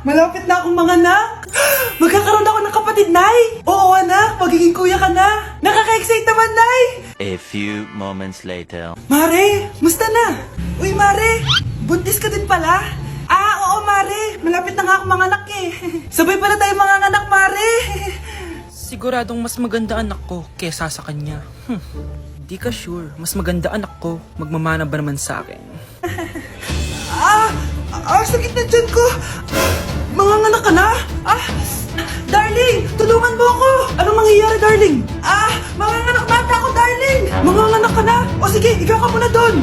Malapit na akong manganak! Magkakaroon ako ng kapatid, Nay! Oo, anak! Magiging kuya ka na! Nakaka-excite naman, Nay! A few moments later. Mare! Musta na? Uy, Mare! Buntis ka din pala? Oo, Mare! Malapit na nga akong manganak eh! Sabay pala tayo manganganak, Mare! Siguradong mas maganda anak ko kesa sa kanya. Di ka sure. Mas maganda anak ko. Magmamana ba naman sa akin? Sakit na dyan ko! Manganganak ka na? Darling! Tulungan mo ako! Anong mangyayari, darling? Manganganak na ata ako, darling! Manganganak ka na? O sige, ikaw ka muna doon!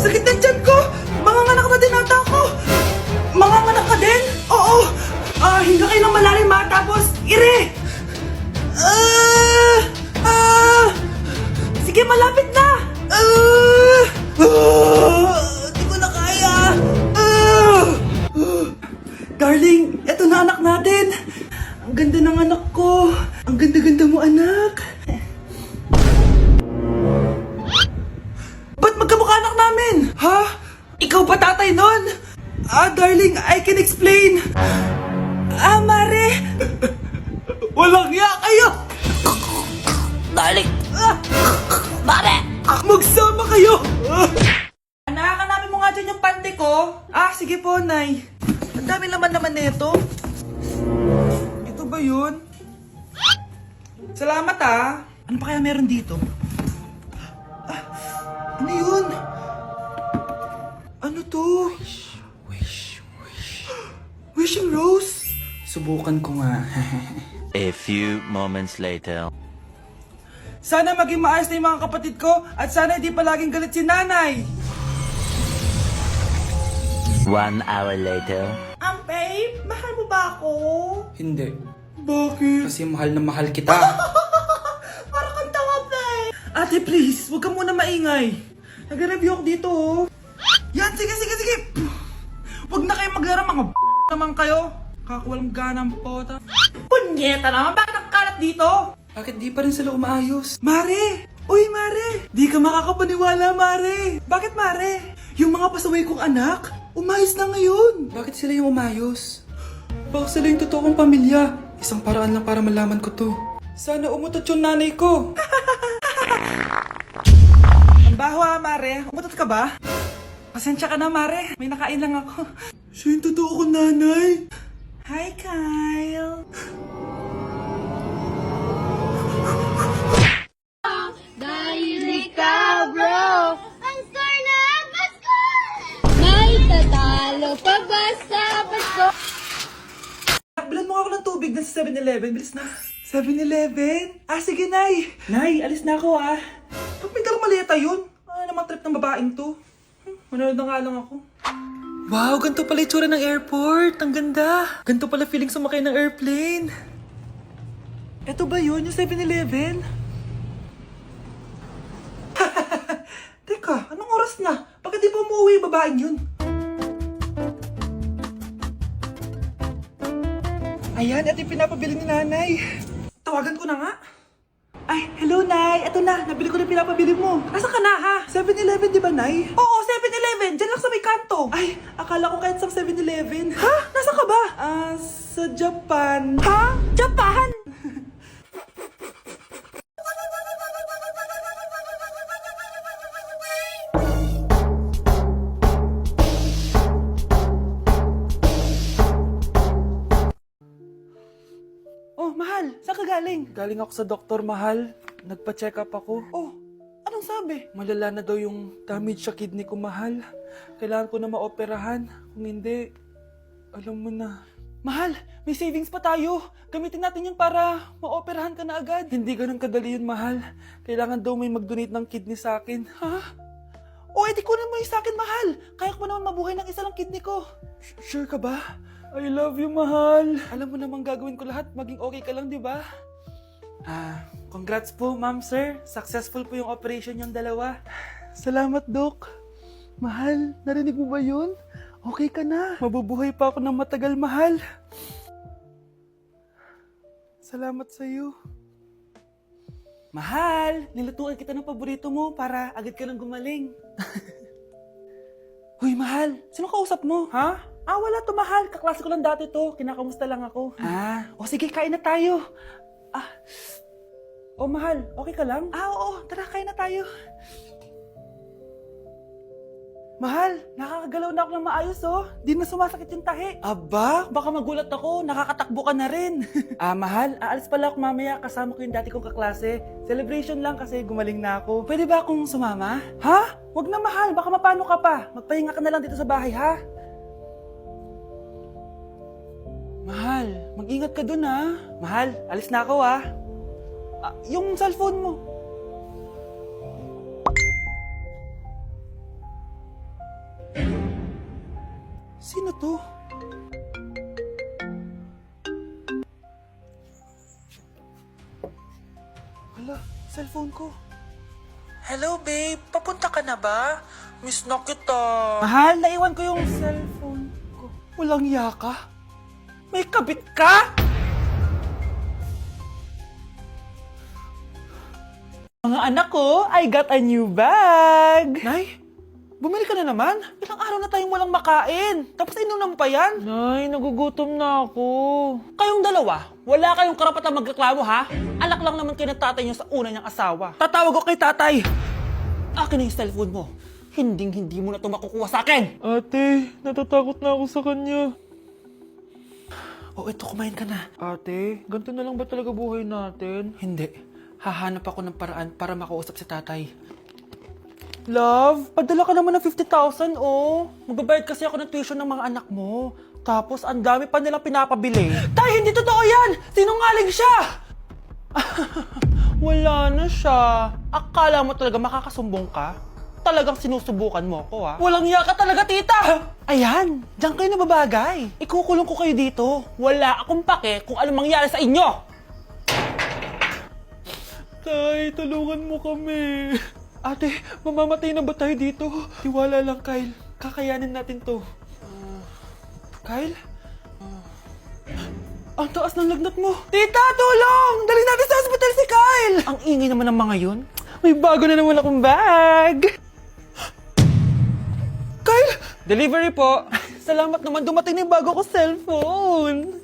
Sakit na dyan ko! Manganganak na din ata ako! Manganganak ka din? Oo! Hinga kayo ng malalim ha, tapos ire! Sige, malapit na! Di ko na kaya! Darling, eto na anak natin! Ang ganda ng anak ko! Ang ganda-ganda mo, anak! Ba't magkamukha anak namin? Ha? Ikaw ba tatay nun? Darling, I can explain! Mare! Walang ya kayo! Darling! Mare! Magsama kayo! Anak, hanapin mo nga dyan yung pante ko. Sige po, Nay. Ang dami naman nito. Ito ba yun? Salamat Ano pa kaya meron dito? Ano yun? Ano to? Wishing rose? Subukan ko nga. A few moments later. Sana maging maayos na yung mga kapatid ko at sana hindi palaging galit si nanay. 1 hour later. Babe, mahal mo ba ako? Hindi. Bakit? Kasi mahal na mahal kita. Para kang tawa, babe. Ate, please, huwag ka muna maingay. Nag-review ako dito, Yan, sige. Huwag na kayo maglaro, mga naman kayo. Kakawalang ganang pota. Punyeta naman, bakit ang kalat dito? Bakit di pa rin sila umaayos? Mare! Uy, Mare! Di ka makakapaniwala, Mare! Bakit, Mare? Yung mga pasaway kong anak, umayos na ngayon. Bakit sila yung umayos? Baka sila yung totoong pamilya. Isang paraan lang para malaman ko to. Sana umutot yung nanay ko. Ang baho, Mare. Umutot ka ba? Pasensya ka na, Mare. May nakain lang ako. Siya yung totoo kong nanay. Hi, Kyle. Dahil ikaw, bro, ang star na Pasko! May tatalo pa ba sa Pasko? Bilan mo nga ako ng tubig na sa 7-Eleven. Bilis na. 7-Eleven? Sige, Nay. Nay, alis na ako, Ba't may dalang maleta yun? Ano naman trip ng babaeng to? Manonood na nga lang ako. Wow, ganito pala itsura ng airport. Ang ganda. Ganito pala feeling sumakay ng airplane. Eto ba yun? Yung 7-Eleven? Teka, anong oras na? Bakit di pa umuwi yung babaeng yun? Ayan, ito yung pinapabili ni nanay. Tawagan ko na nga. Ay, hello, Nay. Eto na, nabili ko na pinapabili mo. Asa ka na, ha? 7-Eleven, di ba, Nay? Oo, 7-Eleven. Diyan lang sa may kanto. Ay, akala ko kahit sa 7-Eleven. Ha? Nasa ka ba? Sa Japan. Ha? Japan? Oh, mahal. Saan ka galing? Galing ako sa doktor, mahal. Nagpa-check up ako. Oh, anong sabi? Malala na daw yung damage sa kidney ko, mahal. Kailangan ko na maoperahan. Kung hindi, alam mo na. Mahal, may savings pa tayo. Gamitin natin yun para maoperahan ka na agad. Hindi ganun kadali yun, mahal. Kailangan daw may mag-donate ng kidney sa akin. Ha? O, edi kunin mo yung sa akin, mahal. Kaya ko pa naman mabuhay ng isa lang kidney ko. Sure ka ba? I love you, mahal. Alam mo namang gagawin ko lahat. Maging okay ka lang, di ba? Congrats po, ma'am, sir. Successful po yung operation yung dalawa. Salamat, Dok. Mahal, narinig mo ba yun? Okay ka na. Mabubuhay pa ako ng matagal, mahal. Salamat sa'yo. Mahal, nilutuan kita ng paborito mo para agad ka nang gumaling. Hoy, mahal, sino kausap mo? Ha? Wala to, mahal. Kaklase ko lang dati to. Kinakamusta lang ako. O sige, kain na tayo. Mahal, okay ka lang? Oo, tara, kain na tayo. Mahal, nakakagalaw na ako ng maayos, oh. Di na sumasakit yung tahi. Aba, baka magulat ako. Nakakatakbo ka na rin. Mahal, aalis pala ako mamaya. Kasama ko yung dati kong kaklase. Celebration lang kasi gumaling na ako. Pwede ba akong sumama? Ha? Wag na, mahal. Baka mapano ka pa. Magpahinga ka na lang dito sa bahay, ha? Mahal, mag-ingat ka dun, ha? Mahal, alis na ako, ha? Yung cellphone mo. Sino to? Hala, cellphone ko. Hello, babe. Papunta ka na ba? Miss na kita. Mahal, naiwan ko yung cellphone ko. Walang yaka. May kabit ka? Mga anak ko, I got a new bag. Nay, bumili ka na naman? Ilang araw na tayong walang makain. Tapos inunom pa yan? Nay, nagugutom na ako. Kayong dalawa, wala kayong karapatang magreklamo, ha? Alak lang naman kayo ng tatay niyo sa una niyang asawa. Tatawag ko kay tatay. Akin na yung cellphone mo. Hindi mo na ito makukuha sa akin. Ate, natatakot na ako sa kanya. Ito, kumain ka na. Ate, ganito na lang ba talaga buhay natin? Hindi. Hahanap ako ng paraan para makausap si tatay. Love, padala ka naman ng 50,000, oh. Magbabayad kasi ako ng tuition ng mga anak mo. Tapos, ang dami pa nilang pinapabili. Tay, hindi totoo yan! Sinungaling siya! Wala na siya. Akala mo talaga makakasumbong ka? Talagang sinusubukan mo ako, ha? Walang iya ka talaga, tita! Ayan, diyan kayo nababagay. Ikukulong ko kayo dito. Wala akong pake kung anong mangyari sa inyo. Tay, tulungan mo kami. Ate, mamamatay na ba tayo dito? Tiwala lang, Kyle. Kakayanin natin to. Kyle? Ang taas ng lagnat mo. Tita, tulong! Dali natin sa hospital si Kyle! Ang ingay naman ng mga yun. May bago na naman akong bag. Kyle! Delivery po. Salamat naman, dumating na yung bago ko cellphone.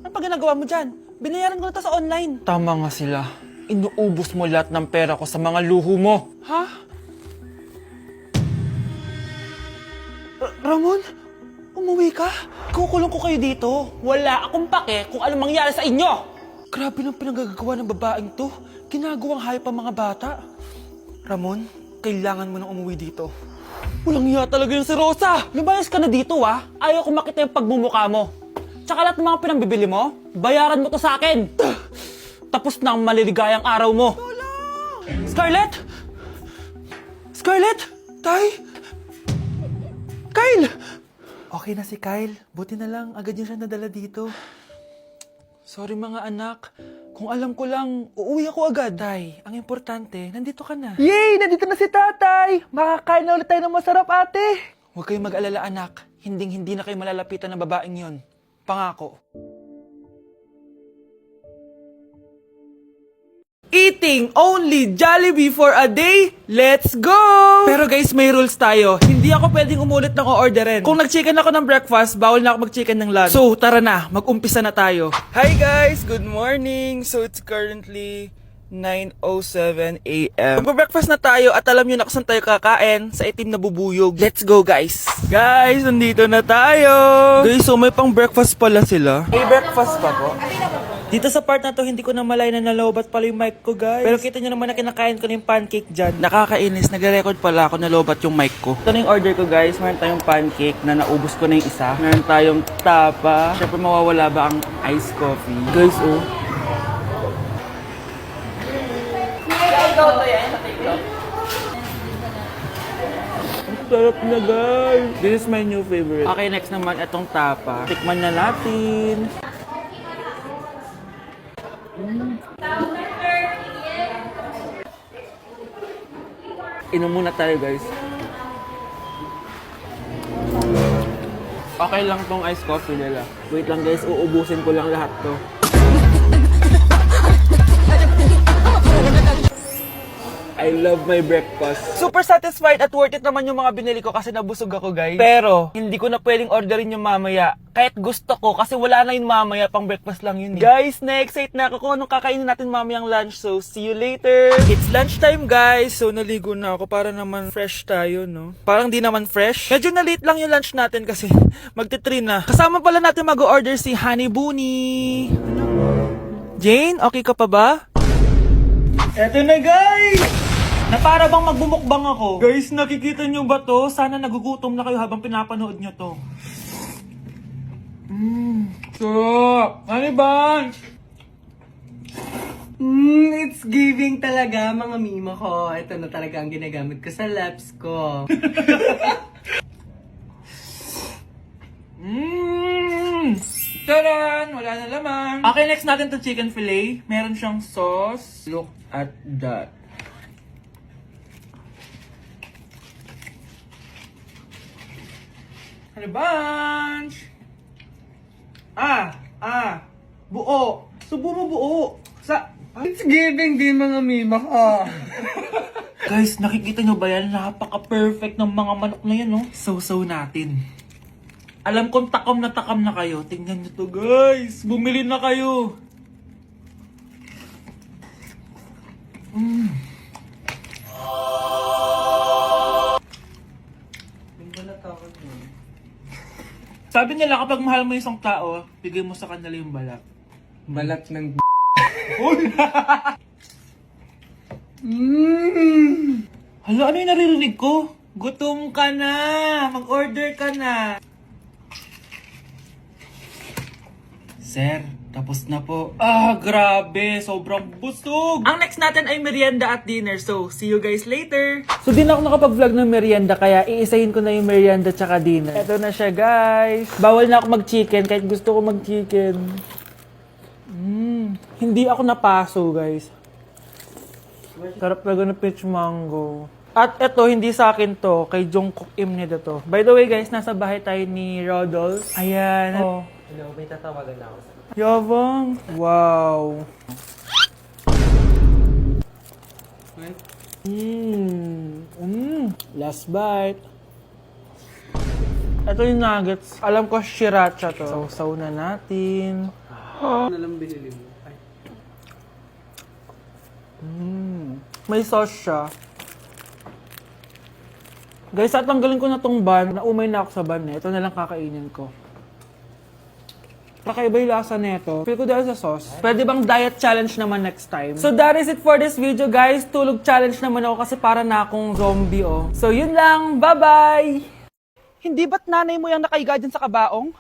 Ano pa ginagawa mo dyan? Binayaran ko na to sa online. Tama nga sila. Inuubos mo lahat ng pera ko sa mga luho mo. Ha? Ramon? Umuwi ka? Kukulong ko kayo dito. Wala akong pake kung anong mangyari sa inyo. Grabe ng pinagagawa ng babaeng to. Ginagawang hayop ang mga bata. Ramon, kailangan mo nang umuwi dito. Walang iya talaga yun si Rosa. Lumayas ka na dito, ha? Ayaw ko makita yung pagmumukha mo. Tsaka lahat ng mga pinambibili mo, bayaran mo to sa akin. Tapos na ang maliligayang araw mo. Tulong! Scarlett! Scarlett! Tay! Kyle! Okay na si Kyle. Buti na lang, agad niya siya nadala dito. Sorry mga anak. Kung alam ko lang, uuwi ako agad. Tay, ang importante, nandito ka na. Yay! Nandito na si tatay! Makakain na ulit tayo ng masarap, ate! Huwag kayong mag-alala, anak. Hindi na kayo malalapitan ng babaeng yon. Pangako. Eating only Jollibee for a day? Let's go! Pero guys, may rules tayo. Hindi ako pwedeng umulit ng o-orderin. Kung nag-chicken ako ng breakfast, bawal na ako mag-chicken ng lunch. So, tara na. Mag-umpisa na tayo. Hi guys! Good morning! So, it's currently 9:07 a.m. Mag-breakfast na tayo at alam nyo na kung saan tayo kakain sa itim na bubuyog. Let's go guys! Guys, nandito na tayo! Guys, so may pang breakfast pala sila. May breakfast pa po? Dito sa part na to, hindi ko na malay na nalobat pala yung mic ko, guys. Pero kita nyo naman na kinakain ko na yung pancake dyan. Nakakainis, nagre-record pala ako nalobat yung mic ko. Ito na yung order ko, guys. Meron tayong pancake na naubos ko na yung isa. Meron tayong tapa. Siyempre mawawala ba ang iced coffee? Guys, oh. Ang sarap na, guys. This is my new favorite. Okay, next naman itong tapa. Tikman na natin. Inom muna tayo, guys. Okay lang tong iced coffee nila. Wait lang, guys. Uubusin ko lang lahat to. I love my breakfast. Super satisfied at worth it naman yung mga binili ko kasi nabusog ako, guys. Pero, hindi ko na pwedeng orderin yung mamaya. Kahit gusto ko kasi wala na yun mamaya, pang breakfast lang yun. Guys, na-excite na ako kung anong kakainin natin mamayang lunch. So, see you later. It's lunchtime, guys. So, naligo na ako para naman fresh tayo, no? Parang di naman fresh. Medyo na late lang yung lunch natin kasi magti-3 na. Kasama pala natin mag-order si Honey Bunny. Jane, okay ka pa ba? Eto na, guys! Na para bang magbumukbang ako. Guys, nakikita nyo ba to? Sana nagugutom na kayo habang pinapanood nyo to. Sarap! Honey Bunch! It's giving talaga, mga mima ko. Ito na talaga ang ginagamit ko sa laps ko. Taran! Wala na laman. Okay, next natin to chicken fillet. Meron siyang sauce. Look at that. Honey Bunch! Buo. Subo mo buo. It's giving din, mga mima ko. Guys, nakikita nyo ba yan? Napaka-perfect ng mga manok na yan, no? So natin. Alam kong takam na kayo. Tingnan nyo to, guys. Bumili na kayo. Sabi nila kapag mahal mo isang tao, bigay mo sa kanila yung balat. Balat ng Hala, ano yung naririnig ko? Gutom ka na! Mag-order ka na! Sir, tapos na po. Grabe! Sobrang busog! Ang next natin ay merienda at dinner. So, see you guys later! So, di na ako nakapag-vlog ng merienda, kaya iisahin ko na yung merienda tsaka dinner. Eto na siya, guys! Bawal na ako mag-chicken kahit gusto ko mag-chicken. Hindi ako napaso, guys. Sarap talaga ng peach mango. At eto, hindi sa akin to. Kay Jungkook Imnida to. By the way, guys, nasa bahay tayo ni Rodolph. Ayan. Oh. Hello, may tatawagan na ako. Yabang. Wow. Last bite. Ito yung nuggets. Alam ko, sriracha to. Sausaw na natin. Ano lang binili mo? Ay. May sauce siya. Guys, tatanggalin ko na tong ban. Naumay na ako sa ban eh. Ito na lang kakainin ko. Kakaiba yung lasa nito. Feel ko dahil sa sauce. Pwede bang diet challenge naman next time? So that is it for this video, guys. Tulog challenge naman ako kasi para na akong zombie, oh. So yun lang. Bye-bye! Hindi ba't nanay mo yung nakaiga dyan sa kabaong?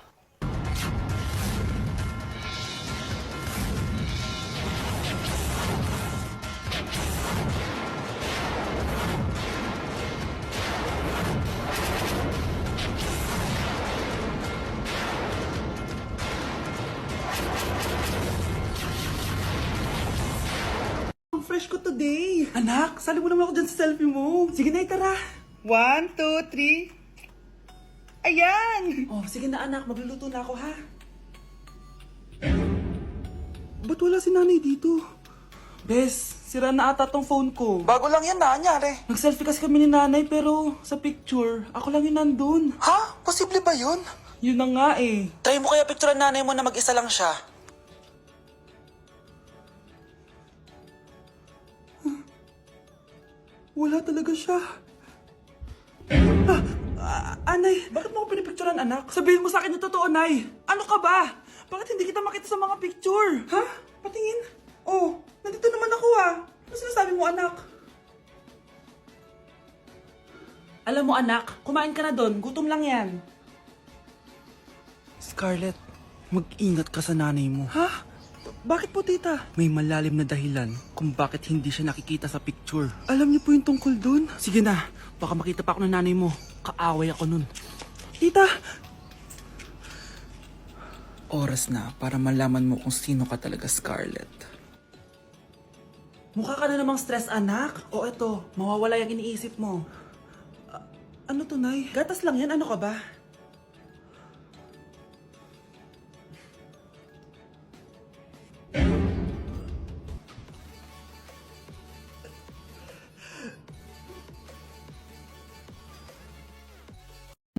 Fresh ko today. Anak, sali mo naman ako dyan sa selfie mo. Sige na, tara. 1, 2, 3. Ayan! Oh, sige na anak, magluluto na ako ha. Ba't wala si nanay dito? Bes, sira na ata tong phone ko. Bago lang yan, nangyari. Nag-selfie kasi kami ni nanay pero sa picture, ako lang yung nandun. Ha? Posible ba yun? Yun na nga eh. Try mo kaya picturean nanay mo na mag-isa lang siya. Wala talaga siya. Anay, bakit mo ako pinipicturean, anak? Sabihin mo sa akin yung totoo, Nay. Ano ka ba? Bakit hindi kita makita sa mga picture? Ha? Patingin. Oh, nandito naman ako Ano sinasabi mo, anak? Alam mo, anak, kumain ka na doon. Gutom lang yan. Scarlett, mag-ingat ka sa nanay mo. Ha? Bakit po, tita? May malalim na dahilan kung bakit hindi siya nakikita sa picture. Alam niyo po yung tungkol doon? Sige na, baka makita pa ako ng nanay mo. Kaaway ako nun. Tita! Oras na para malaman mo kung sino ka talaga, Scarlett. Mukha ka na namang stress, anak. O eto, mawawala yung iniisip mo. Ano to, Nay? Gatas lang yan, ano ka ba?